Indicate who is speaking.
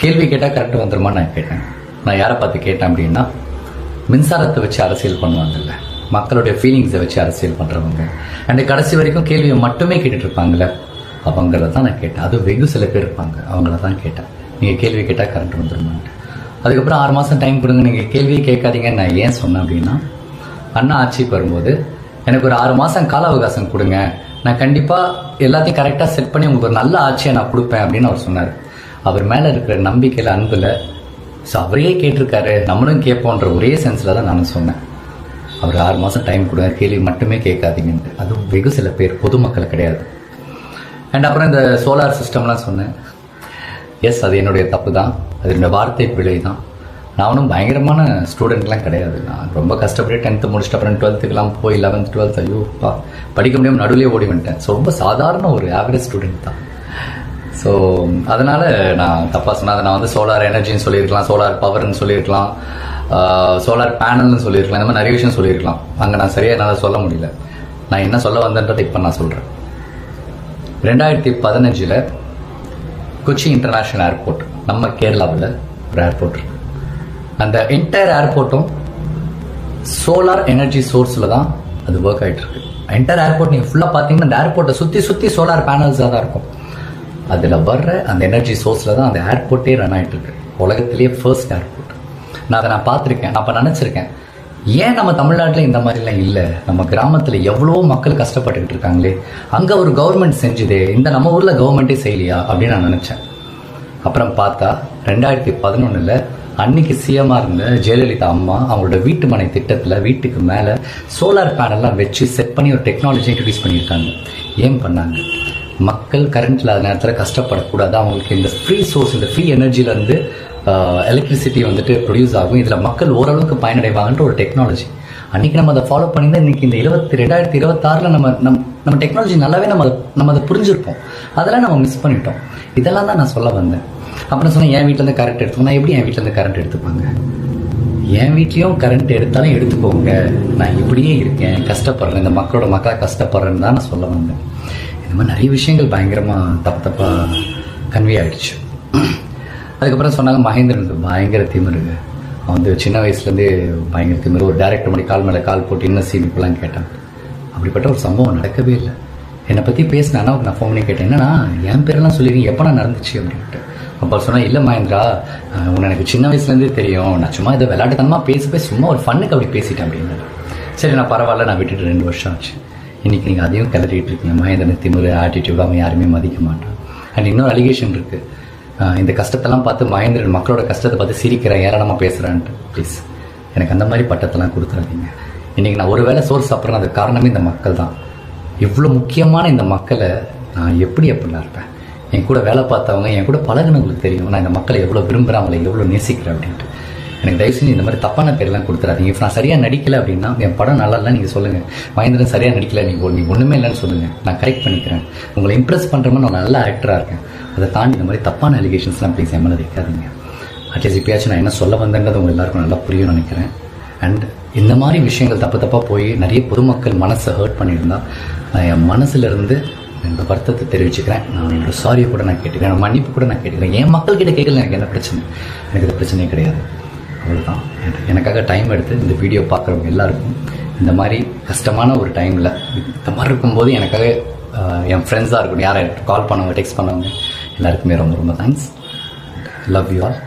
Speaker 1: கேள்வி கேட்டால் கரெக்டாக வந்துருமா நான் கேட்டேன். நான் யாரை பார்த்து கேட்டேன் அப்படின்னா, மின்சாரத்தை வச்சு அரசியல் பண்ணுவாங்கல்ல, மக்களுடைய ஃபீலிங்ஸை வச்சு அரசியல் பண்ணுறவங்க, அண்ட் கடைசி வரைக்கும் கேள்வியை மட்டுமே கேட்டுட்டு இருப்பாங்கள்ல, அவங்கள தான் நான் கேட்டேன். அது வெகு சில பேர் இருப்பாங்க, அவங்கள தான் கேட்டேன். நீங்கள் கேள்வி கேட்டால் கரண்ட் வந்துருமான்ட்டு. அதுக்கப்புறம் 6 மாதம் டைம் கொடுங்க, நீங்கள் கேள்வியே கேட்காதீங்கன்னு நான் ஏன் சொன்னேன் அப்படின்னா, அண்ணா ஆட்சிக்கு வரும்போது எனக்கு ஒரு 6 மாதம் கால அவகாசம் கொடுங்க, நான் கண்டிப்பாக எல்லாத்தையும் கரெக்டாக செட் பண்ணி உங்களுக்கு ஒரு நல்ல ஆட்சியை நான் கொடுப்பேன் அப்படின்னு அவர் சொன்னார். அவர் மேலே இருக்கிற நம்பிக்கையில், அன்பில், ஸோ அவரையே கேட்டிருக்காரு, நம்மளும் கேட்போன்ற ஒரே சென்ஸில் தான் நான் சொன்னேன். அவர் 6 மாதம் டைம் கொடுங்க, கேள்வி மட்டுமே கேட்காதீங்கன்ட்டு. அதுவும் வெகு சில பேர், பொதுமக்கள் கிடையாது. அண்ட் அப்புறம் இந்த சோலார் சிஸ்டம்லாம் சொன்னேன். எஸ், அது என்னுடைய தப்பு தான், அது என்னோட வார்த்தை பிழை தான். நான் ஒன்றும் பயங்கரமான ஸ்டூடெண்ட்லாம் கிடையாது. நான் ரொம்ப கஷ்டப்பட்டு 10th முடிச்சுட்டு அப்புறம் 12th போய் 11th 12th ஐயோ படிக்க முடியாமல் நடுவிலே ஓடி வந்துட்டேன். ஸோ ரொம்ப சாதாரண ஒரு ஆவரேஜ் ஸ்டூடெண்ட் தான். ஸோ அதனால் நான் தப்பாக சொன்னேன். அதை நான் வந்து சோலார் எனர்ஜின்னு சொல்லியிருக்கலாம், சோலார் பவர்னு சொல்லியிருக்கலாம், சோலார் பேனல்னு சொல்லியிருக்கலாம், இந்த மாதிரி நிறைய விஷயம் சொல்லியிருக்கலாம். அங்கே நான் சரியாக என்னால் சொல்ல முடியல. நான் என்ன சொல்ல வந்தேன்றதை இப்போ நான் சொல்கிறேன். 2015 கொச்சி இன்டர்நேஷ்னல் ஏர்போர்ட், நம்ம கேரளாவில் ஒரு ஏர்போர்ட் இருக்குது. அந்த என்டையர் ஏர்போர்ட்டும் சோலார் எனர்ஜி சோர்ஸில் தான் அது ஒர்க் ஆகிட்டு இருக்கு. என்டையர் ஏர்போர்ட் நீங்கள் ஃபுல்லாக பார்த்தீங்கன்னா அந்த ஏர்போர்ட்டை சுற்றி சோலார் பேனல்ஸாக தான் இருக்கும். அதில் வர்ற அந்த எனர்ஜி சோர்ஸில் தான் அந்த ஏர்போர்ட்டே ரன் ஆகிட்டு இருக்கு. உலகத்திலேயே ஃபர்ஸ்ட் ஏர்போர்ட். நான் அதை பார்த்துருக்கேன். நான் அப்போ நினச்சிருக்கேன், ஏன் நம்ம தமிழ்நாட்டில் இந்த மாதிரிலாம் இல்லை, நம்ம கிராமத்தில் எவ்வளோ மக்கள் கஷ்டப்பட்டுக்கிட்டு இருக்காங்களே, அங்கே ஒரு கவர்மெண்ட் செஞ்சுதே, இந்த நம்ம ஊரில் கவர்மெண்ட்டே செய்யலையா அப்படின்னு நான் நினச்சேன். அப்புறம் பார்த்தா 2011 அன்னைக்கு சிஎம்மாக இருந்த ஜெயலலிதா அம்மா அவங்களோட வீட்டு மனை திட்டத்தில் வீட்டுக்கு மேலே சோலார் பேனல்லாம் வச்சு செட் பண்ணி ஒரு டெக்னாலஜி இன்ட்ரடியூஸ் பண்ணியிருக்காங்க. ஏன் பண்ணாங்க? மக்கள் கரண்ட் இல்லாத நேரத்தில் கஷ்டப்படக்கூடாது, அவங்களுக்கு இந்த ஃப்ரீ சோர்ஸ், இந்த ஃப்ரீ எனர்ஜிலேருந்து எலக்ட்ரிசிட்டி வந்துட்டு ப்ரொடியூஸ் ஆகும், இதில் மக்கள் ஓரளவுக்கு பயனடைவாங்கன்ற ஒரு டெக்னாலஜி. அன்றைக்கி நம்ம அதை ஃபாலோ பண்ணி தான் இன்றைக்கி இந்த 2026 நம்ம டெக்னாலஜி நல்லாவே நம்ம அதை புரிஞ்சிருப்போம். அதெல்லாம் நம்ம மிஸ் பண்ணிட்டோம். இதெல்லாம் தான் நான் சொல்ல வந்தேன். அப்புறம் சொன்னேன், என் வீட்டிலேருந்து கரண்ட் எடுத்துக்கோங்க. நான் எப்படி என் வீட்டிலேருந்து கரண்ட் எடுத்துப்பாங்க? என் வீட்லேயும் கரண்ட் எடுத்தாலும் எடுத்துக்கோங்க, நான் இப்படியே இருக்கேன், கஷ்டப்படுறேன், இந்த மக்களாக கஷ்டப்படுறேன்னு தான் நான் சொல்ல வந்தேன். இந்த மாதிரி நிறைய விஷயங்கள் பயங்கரமாக தப்பாக கன்வே ஆகிடுச்சு. அதுக்கப்புறம் சொன்னாங்க, மகேந்திரனுக்கு பயங்கர திமிரு, அவன் வந்து சின்ன வயசுலேருந்தே பயங்கர திமிரு, ஒரு டேரக்டர் மாதிரி கால் மேலே கால் போட்டு என்ன சீன் இப்பெல்லாம் கேட்டான். அப்படிப்பட்ட ஒரு சம்பவம் நடக்கவே இல்லை. என்னை பற்றி பேசினேன், அண்ணாவுக்கு நான் ஃபோன் பண்ணி கேட்டேன், என்னன்னா என் பேரெல்லாம் சொல்லிடுங்க, எப்போ நான் நடந்துச்சு அப்படின்ட்டு. அப்போ சொன்னேன், இல்லை மகேந்திரா, உன்னை எனக்கு சின்ன வயசுலேருந்தே தெரியும், நான் சும்மா இதை விளையாட்டுத்தனமாக பேசி சும்மா ஒரு ஃபன்னுக்கு அப்படி பேசிட்டேன் அப்படின்னு. சரி, நான் பரவாயில்ல, நான் விட்டுட்டு 2 வருஷம் ஆச்சு. இன்றைக்கி நீங்கள் அதையும் கிளறிட்டு இருக்கீங்க. மகேந்திரன் திமிரு, ஆட்டிடியூட், அவன் யாருமே மதிக்க மாட்டான். அண்ட் இன்னொரு அலிகேஷன் இருக்குது, இந்த கஷ்டத்தெல்லாம் பார்த்து மகேந்திரன் மக்களோட கஷ்டத்தை பார்த்து சிரிக்கிறேன், ஏராளமாக பேசுகிறான்ட்டு. ப்ளீஸ் எனக்கு அந்த மாதிரி பட்டத்தெல்லாம் கொடுத்துறாதீங்க. இன்றைக்கி நான் ஒரு வேளை சோறு சாப்பிட்றேன், அதுக்கு காரணமே இந்த மக்கள் தான். இவ்வளோ முக்கியமான இந்த மக்களை நான் எப்படிலாம் இருப்பேன்? என் கூட வேலை பார்த்தவங்க, என் கூட பழகினவங்களுக்கு தெரியும் நான் இந்த மக்களை எவ்வளோ விரும்புகிறேன், அவங்களை எவ்வளோ நேசிக்கிறேன் அப்படின்ட்டு. எனக்கு தயவு செஞ்சு இந்த மாதிரி தப்பான பேரெல்லாம் கொடுத்துறாதீங்க. இப்போ நான் சரியாக நடிக்கலை அப்படின்னா, என் படம் நல்லா இல்லை நீங்கள் சொல்லுங்கள், மகேந்திரன் சரியாக நடிக்கலை, நீ ஒன்றுமே இல்லைன்னு சொல்லுங்கள், நான் கரெக்ட் பண்ணிக்கிறேன். உங்களை இம்ப்ரெஸ் பண்ணுறோம்னா நான் நல்ல ஆக்டராக இருக்கேன். அதை தாண்டி இந்த மாதிரி தப்பான அலிகேஷன்ஸ்லாம் ப்ளீஸ் என் மேலே வைக்காதீங்க. அட்லீஸ்ட் இப்பயாச்சும் நான் என்ன சொல்ல வந்தேன்றது உங்கள் எல்லாருக்கும் நல்லா புரியும் நினைக்கிறேன். அண்ட் இந்த மாதிரி விஷயங்கள் தப்பாக போய் நிறைய பொதுமக்கள் மனசை ஹர்ட் பண்ணியிருந்தா, நான் என் மனசுலேருந்து என்னோட வருத்தத்தை தெரிவிச்சுக்கிறேன். நான் என்னோட சாரியை கூட நான் கேட்டுக்கிறேன், மன்னிப்பு கூட நான் கேட்டுக்கிறேன். என் மக்கள்கிட்ட கேட்கல, எனக்கு என்ன பிரச்சனை? எனக்கு இது பிரச்சனையே கிடையாது. அவ்வளோதான். எனக்காக டைம் எடுத்து இந்த வீடியோ பார்க்குறவங்க எல்லாருக்கும், இந்த மாதிரி கஷ்டமான ஒரு டைமில் இந்த மாதிரி இருக்கும்போது எனக்காக என் ஃப்ரெண்ட்ஸாக இருக்கட்டும், யாரை கால் பண்ணவங்க, டெக்ஸ்ட் பண்ணவங்க எல்லாருக்குமே ரொம்ப ரொம்ப தேங்க்ஸ். Love you all.